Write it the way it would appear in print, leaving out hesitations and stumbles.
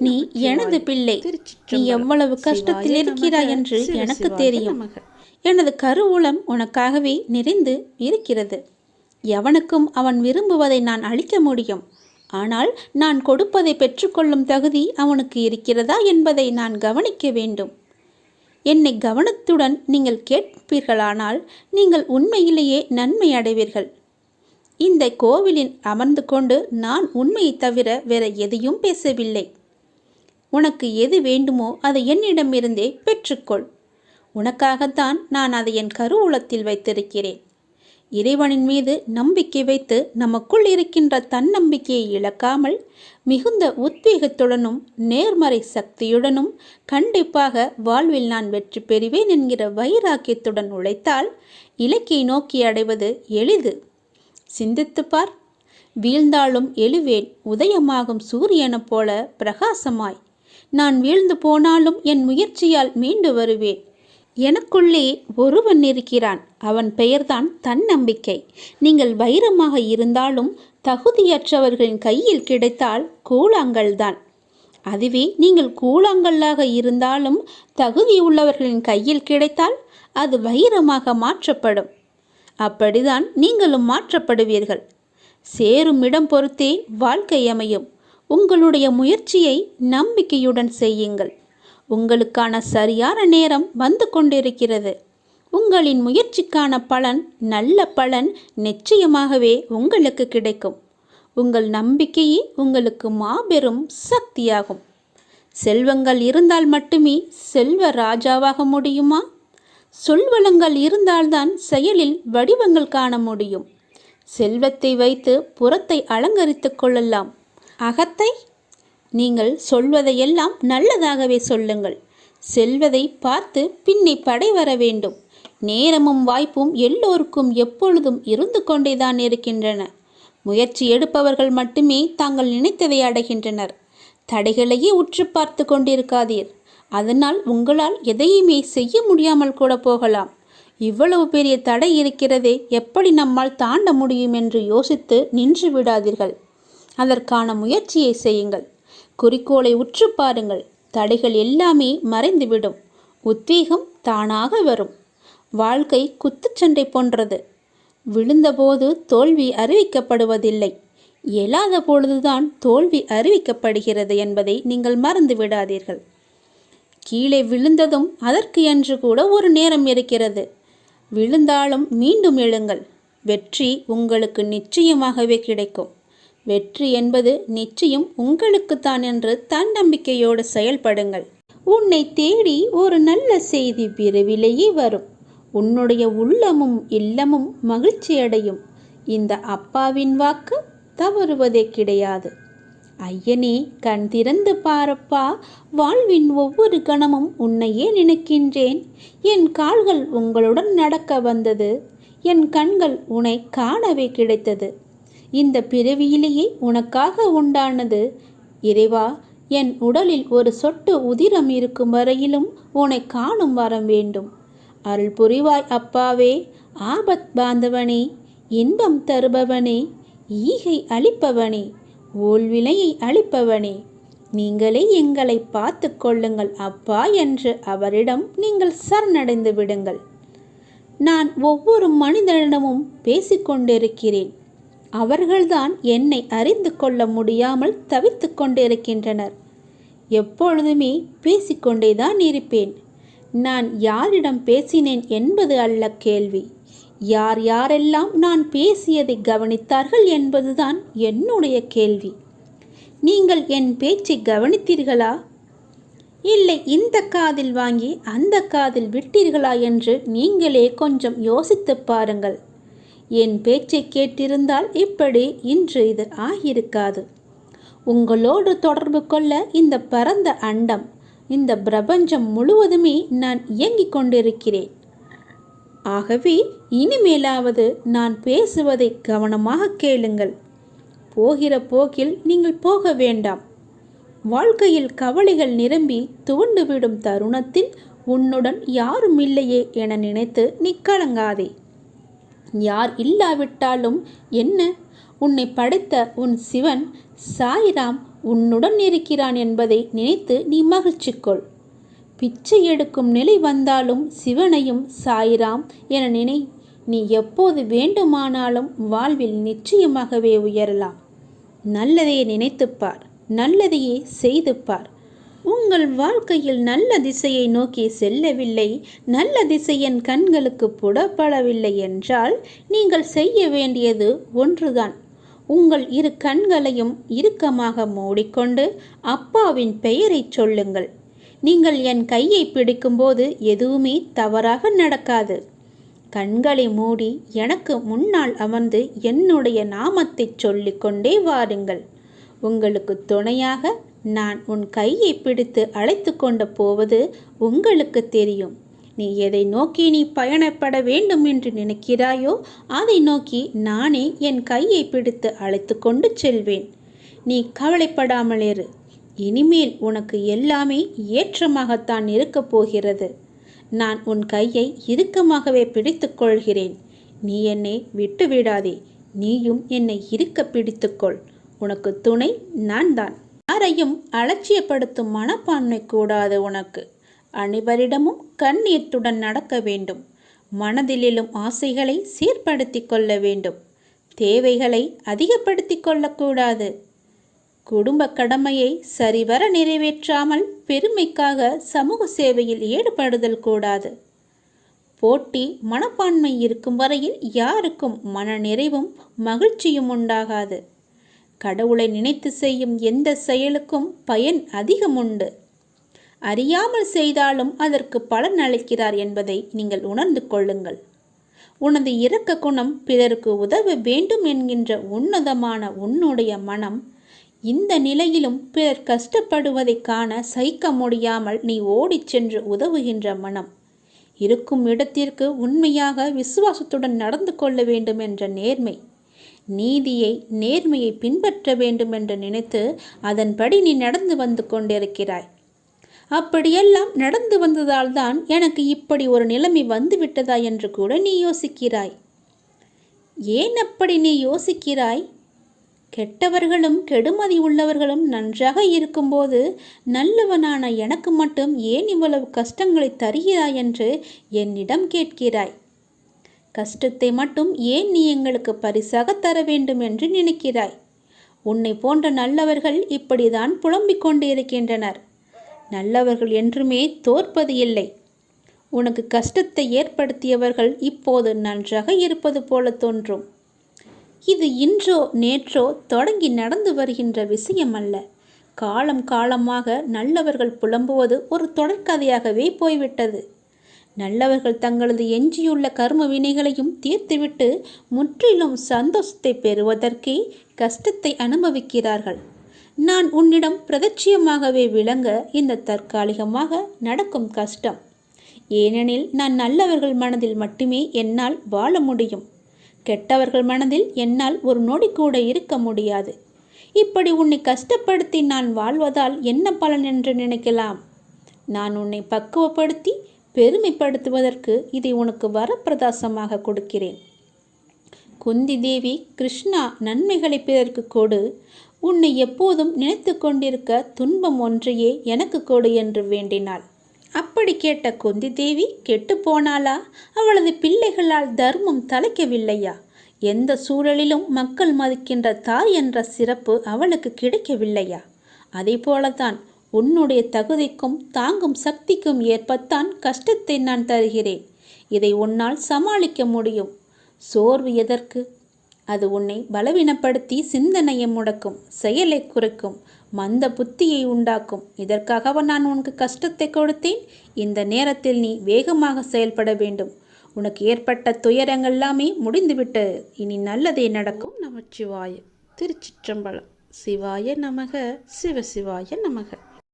நீ எனது பிள்ளை. நீ எவ்வளவு கஷ்டத்தில் இருக்கிறாய் என்று எனக்கு தெரியும். எனது கருவூலம் உனக்காகவே நிறைந்து இருக்கிறது. எவனுக்கும் அவன் விரும்புவதை நான் அளிக்க முடியும். ஆனால் நான் கொடுப்பதை பெற்றுக்கொள்ளும் தகுதி அவனுக்கு இருக்கிறதா என்பதை நான் கவனிக்க வேண்டும். என்னை கவனத்துடன் நீங்கள் கேட்பீர்களானால் நீங்கள் உண்மையிலேயே நன்மை அடைவீர்கள். இந்த கோவிலில் அமர்ந்து கொண்டு நான் உண்மையை தவிர வேற எதையும் பேசவில்லை. உனக்கு எது வேண்டுமோ அதை என்னிடமிருந்தே பெற்றுக்கொள். உனக்காகத்தான் நான் அதை என் கருவூலத்தில் வைத்திருக்கிறேன். இறைவனின் மீது நம்பிக்கை வைத்து நமக்குள் இருக்கின்ற தன்னம்பிக்கையை இழக்காமல் மிகுந்த உத்வேகத்துடனும் நேர்மறை சக்தியுடனும் கண்டிப்பாக வாழ்வில் நான் வெற்றி பெறுவேன் என்கிற வைராக்கியத்துடன் உழைத்தால் இலக்கை நோக்கி அடைவது எளிது. சிந்தித்துப்பார். வீழ்ந்தாலும் எழுவேன், உதயமாகும் சூரியனைப் போல பிரகாசமாய். நான் வீழ்ந்து போனாலும் என் முயற்சியால் மீண்டு வருவேன். எனக்குள்ளே ஒருவன் இருக்கிறான். அவன் பெயர்தான் தன்னம்பிக்கை. நீங்கள் வைரமாக இருந்தாலும் தகுதியற்றவர்களின் கையில் கிடைத்தால் கூழாங்கல்தான். அதுவே நீங்கள் கூழாங்கல்லாக இருந்தாலும் தகுதியுள்ளவர்களின் கையில் கிடைத்தால் அது வைரமாக மாற்றப்படும். அப்படிதான் நீங்களும் மாற்றப்படுவீர்கள். சேரும் இடம் பொறுத்தே வாழ்க்கை அமையும். உங்களுடைய முயற்சியை நம்பிக்கையுடன் செய்யுங்கள். உங்களுக்கான சரியான நேரம் வந்து கொண்டிருக்கிறது. உங்களின் முயற்சிக்கான பலன், நல்ல பலன் நிச்சயமாகவே உங்களுக்கு கிடைக்கும். உங்கள் நம்பிக்கையே உங்களுக்கு மாபெரும் சக்தியாகும். செல்வங்கள் இருந்தால் மட்டுமே செல்வ ராஜாவாக முடியுமா? சொல்வளங்கள் இருந்தால்தான் செயலில் வடிவங்கள் காண முடியும். செல்வத்தை வைத்து புறத்தை அலங்கரித்து கொள்ளலாம். அகத்தை நீங்கள் சொல்வதையெல்லாம் நல்லதாகவே சொல்லுங்கள். செல்வதை பார்த்து பின்னே படை வர வேண்டும். நேரமும் வாய்ப்பும் எல்லோருக்கும் எப்பொழுதும் இருந்து கொண்டேதான் இருக்கின்றன. முயற்சி எடுப்பவர்கள் மட்டுமே தாங்கள் நினைத்ததை அடைகின்றனர். தடைகளையே உற்று பார்த்து கொண்டிருக்காதீர். அதனால் உங்களால் எதையுமே செய்ய முடியாமல் கூட போகலாம். இவ்வளவு பெரிய தடை இருக்கிறதே, எப்படி நம்மால் தாண்ட முடியும் என்று யோசித்து நின்று விடாதீர்கள். அதற்கான முயற்சியை செய்யுங்கள். குறிக்கோளை உற்று பாருங்கள். தடைகள் எல்லாமே மறைந்துவிடும். உத்வேகம் தானாக வரும். வாழ்க்கை குத்துச்சண்டை போன்றது. விழுந்தபோது தோல்வி அறிவிக்கப்படுவதில்லை. இயலாத பொழுதுதான் தோல்வி அறிவிக்கப்படுகிறது என்பதை நீங்கள் மறந்து விடாதீர்கள். கீழே விழுந்ததும் அதற்கு என்று கூட ஒரு நேரம் இருக்கிறது. விழுந்தாலும் மீண்டும் எழுங்கள். வெற்றி உங்களுக்கு நிச்சயமாகவே கிடைக்கும். வெற்றி என்பது நிச்சயம் உங்களுக்குத்தான் என்று தன்னம்பிக்கையோடு செயல்படுங்கள். உன்னை தேடி ஒரு நல்ல செய்தி விரைவிலேயே வரும். உன்னுடைய உள்ளமும் இல்லமும் மகிழ்ச்சி அடையும். இந்த அப்பாவின் வாக்கு தவறுவதே கிடையாது. ஐயனே, கண் திறந்து பாரப்பா. வாழ்வின் ஒவ்வொரு கணமும் உன்னையே நினைக்கின்றேன். என் கால்கள் உங்களுடன் நடக்க வந்தது. என் கண்கள் உன்னை காணவே கிடைத்தது. இந்த பிறவியிலேயே உனக்காக உண்டானது. இறைவா, என் உடலில் ஒரு சொட்டு உதிரம் இருக்கும் வரையிலும் உன்னை காணும் வரம் வேண்டும். அருள் புரிவாய் அப்பாவே. ஆபத் பாந்தவனே, இன்பம் தருபவனே, ஈகை அளிப்பவனே, ஓல்வினையை அளிப்பவனே, நீங்களே எங்களை பார்த்து கொள்ளுங்கள் அப்பா என்று அவரிடம் நீங்கள் சரணடைந்து விடுங்கள். நான் ஒவ்வொரு மனிதனிடமும் பேசிக்கொண்டிருக்கிறேன். அவர்கள்தான் என்னை அறிந்து கொள்ள முடியாமல் தவித்து கொண்டிருக்கின்றனர். எப்பொழுதுமே பேசிக்கொண்டேதான் இருப்பேன். நான் யாரிடம் பேசினேன் என்பது அல்ல கேள்வி. யார் யாரெல்லாம் நான் பேசியதை கவனித்தார்கள் என்பதுதான் என்னுடைய கேள்வி. நீங்கள் என் பேச்சை கவனித்தீர்களா? இல்லை இந்த காதில் வாங்கி அந்த காதில் விட்டீர்களா என்று நீங்களே கொஞ்சம் யோசித்து பாருங்கள். என் பேச்சை கேட்டிருந்தால் இப்படி இன்று இது ஆகியிருக்காது. உங்களோடு தொடர்பு கொள்ள இந்த பரந்த அண்டம், இந்த பிரபஞ்சம் முழுவதுமே நான் இயங்கிக் கொண்டிருக்கிறேன். ஆகவே இனிமேலாவது நான் பேசுவதை கவனமாக கேளுங்கள். போகிற போக்கில் நீங்கள் போக வேண்டாம். வாழ்க்கையில் கவலைகள் நிரம்பி துவண்டுவிடும் தருணத்தில் உன்னுடன் யாரும் இல்லையே என நினைத்து நீ கலங்காதே. யார் இல்லாவிட்டாலும் என்ன, உன்னை படைத்த உன் சிவன் சாய்ராம் உன்னுடன் இருக்கிறான் என்பதை நினைத்து நீ மகிழ்ச்சி கொள். பிச்சை எடுக்கும் நிலை வந்தாலும் சிவனையும் சாய்ராம் என நினை. நீ எப்போது வேண்டுமானாலும் வாழ்வில் நிச்சயமாகவே உயரலாம். நல்லதையே நினைத்துப்பார், நல்லதையே செய்துப்பார். உங்கள் வாழ்க்கையில் நல்ல திசையை நோக்கி செல்லவில்லை, நல்ல திசை என் கண்களுக்கு புடப்படவில்லை என்றால் நீங்கள் செய்ய வேண்டியது ஒன்றுதான். உங்கள் இரு கண்களையும் இறுக்கமாக மூடிக்கொண்டு அப்பாவின் பெயரை சொல்லுங்கள். நீங்கள் என் கையை பிடிக்கும்போது எதுவுமே தவறாக நடக்காது. கண்களை மூடி எனக்கு முன்னால் அமர்ந்து என்னுடைய நாமத்தை சொல்லிக்கொண்டே வாருங்கள். உங்களுக்கு துணையாக நான் உன் கையை பிடித்து அழைத்து கொண்டு போவது உங்களுக்கு தெரியும். நீ எதை நோக்கி நீ பயணப்பட வேண்டும் என்று நினைக்கிறாயோ அதை நோக்கி நானே என் கையை பிடித்து அழைத்து கொண்டு செல்வேன். நீ கவலைப்படாமல் இரு. இனிமேல் உனக்கு எல்லாமே ஏற்றமாகத்தான் இருக்கப் போகிறது. நான் உன் கையை இறுக்கமாகவே பிடித்து கொள்கிறேன். நீ என்னை விட்டுவிடாதே. நீயும் என்னை இறுக்க பிடித்துக்கொள். உனக்கு துணை நான் தான். யாரையும் அலட்சியப்படுத்தும் மனப்பான்மை கூடாது உனக்கு. அனைவரிடமும் கண்ணியத்துடன் நடக்க வேண்டும். மனதில் எழும் ஆசைகளை சீர்படுத்தி கொள்ள வேண்டும். தேவைகளை அதிகப்படுத்தி கொள்ளக்கூடாது. குடும்ப கடமையை சரிவர நிறைவேற்றாமல் பெருமைக்காக சமூக சேவையில் ஈடுபடுதல் கூடாது. போட்டி மனப்பான்மை இருக்கும் வரையில் யாருக்கும் மன நிறைவும் மகிழ்ச்சியும் உண்டாகாது. கடவுளை நினைத்து செய்யும் எந்த செயலுக்கும் பயன் அதிகம் உண்டு. அறியாமல் செய்தாலும் அதற்கு பலன் அளிக்கிறார் என்பதை நீங்கள் உணர்ந்து கொள்ளுங்கள். உனது இரக்க குணம் பிறருக்கு உதவ வேண்டும் என்கின்ற உன்னதமான உன்னுடைய மனம் இந்த நிலையிலும் பிறர் கஷ்டப்படுவதை காண சகிக்க முடியாமல் நீ ஓடிச் சென்று உதவுகின்ற மனம், இருக்கும் இடத்திற்கு உண்மையாக விசுவாசத்துடன் நடந்து கொள்ள வேண்டும் என்ற நேர்மை, நீதியை நேர்மையை பின்பற்ற வேண்டும் என்று நினைத்து அதன்படி நீ நடந்து வந்து கொண்டிருக்கிறாய். அப்படியெல்லாம் நடந்து வந்ததால் தான் எனக்கு இப்படி ஒரு நிலைமை வந்துவிட்டதா என்று கூட நீ யோசிக்கிறாய். ஏன் அப்படி நீ யோசிக்கிறாய்? கெட்டவர்களும் கெடுமதி உள்ளவர்களும் நன்றாக இருக்கும்போது நல்லவனான எனக்கு மட்டும் ஏன் இவ்வளவு கஷ்டங்களை தருகிறாய் என்று என்னிடம் கேட்கிறாய். கஷ்டத்தை மட்டும் ஏன் நீ எங்களுக்கு பரிசாக தர வேண்டும் என்று நினைக்கிறாய். உன்னை போன்ற நல்லவர்கள் இப்படிதான் புலம்பிக் கொண்டு இருக்கின்றனர். நல்லவர்கள் என்றுமே தோற்பது இல்லை. உனக்கு கஷ்டத்தை ஏற்படுத்தியவர்கள் இப்போது நன்றாக இருப்பது போல தோன்றும். இது இன்றோ நேற்றோ தொடங்கி நடந்து வருகின்ற விஷயம் அல்ல. காலம் காலமாக நல்லவர்கள் புலம்புவது ஒரு தொடர்கதையாகவே போய்விட்டது. நல்லவர்கள் தங்களது எஞ்சியுள்ள கர்ம வினைகளையும் தீர்த்துவிட்டு முற்றிலும் சந்தோஷத்தை பெறுவதற்கே கஷ்டத்தை அனுபவிக்கிறார்கள். நான் உன்னிடம் பிரதட்சியமாகவே விளங்க இந்த தற்காலிகமாக நடக்கும் கஷ்டம். ஏனெனில் நான் நல்லவர்கள் மனதில் மட்டுமே என்னால் வாழ முடியும். கெட்டவர்கள் மனதில் என்னால் ஒரு நொடி கூட இருக்க முடியாது. இப்படி உன்னை கஷ்டப்படுத்தி நான் வாழ்வதால் என்ன பலன் என்று நினைக்கலாம்? நான் உன்னை பக்குவப்படுத்தி பெருமைப்படுத்துவதற்கு இதை உனக்கு வரப்பிரதாசமாக கொடுக்கிறேன். குந்தி தேவி, கிருஷ்ணா நன்மைகளை பிறருக்கு கொடு, உன்னை எப்போதும் நினைத்து கொண்டிருக்க துன்பம் ஒன்றையே எனக்கு கொடு என்று வேண்டினாள். அப்படி கேட்ட குந்தி தேவி கெட்டு போனாளா? அவளது பிள்ளைகளால் தர்மம் தலைக்கவில்லையா? எந்த சூழலிலும் மக்கள் மதிக்கின்ற தாய் என்ற சிறப்பு அவளுக்கு கிடைக்கவில்லையா? அதே போலத்தான் உன்னுடைய தகுதிக்கும் தாங்கும் சக்திக்கும் ஏற்பத்தான் கஷ்டத்தை நான் தருகிறேன். இதை உன்னால் சமாளிக்க முடியும். சோர்வு எதற்கு? அது உன்னை பலவீனப்படுத்தி சிந்தனையை முடக்கும், செயலை குறைக்கும், மந்த புத்தியை உண்டாக்கும். இதற்காக நான் உனக்கு கஷ்டத்தை கொடுத்தேன். இந்த நேரத்தில் நீ வேகமாக செயல்பட வேண்டும். உனக்கு ஏற்பட்ட துயரங்கள் எல்லாமே முடிந்துவிட்டு இனி நல்லதே நடக்கும். நமச்சிவாய. திருச்சிற்றம்பலம். சிவாய நமக. சிவசிவாய நமக.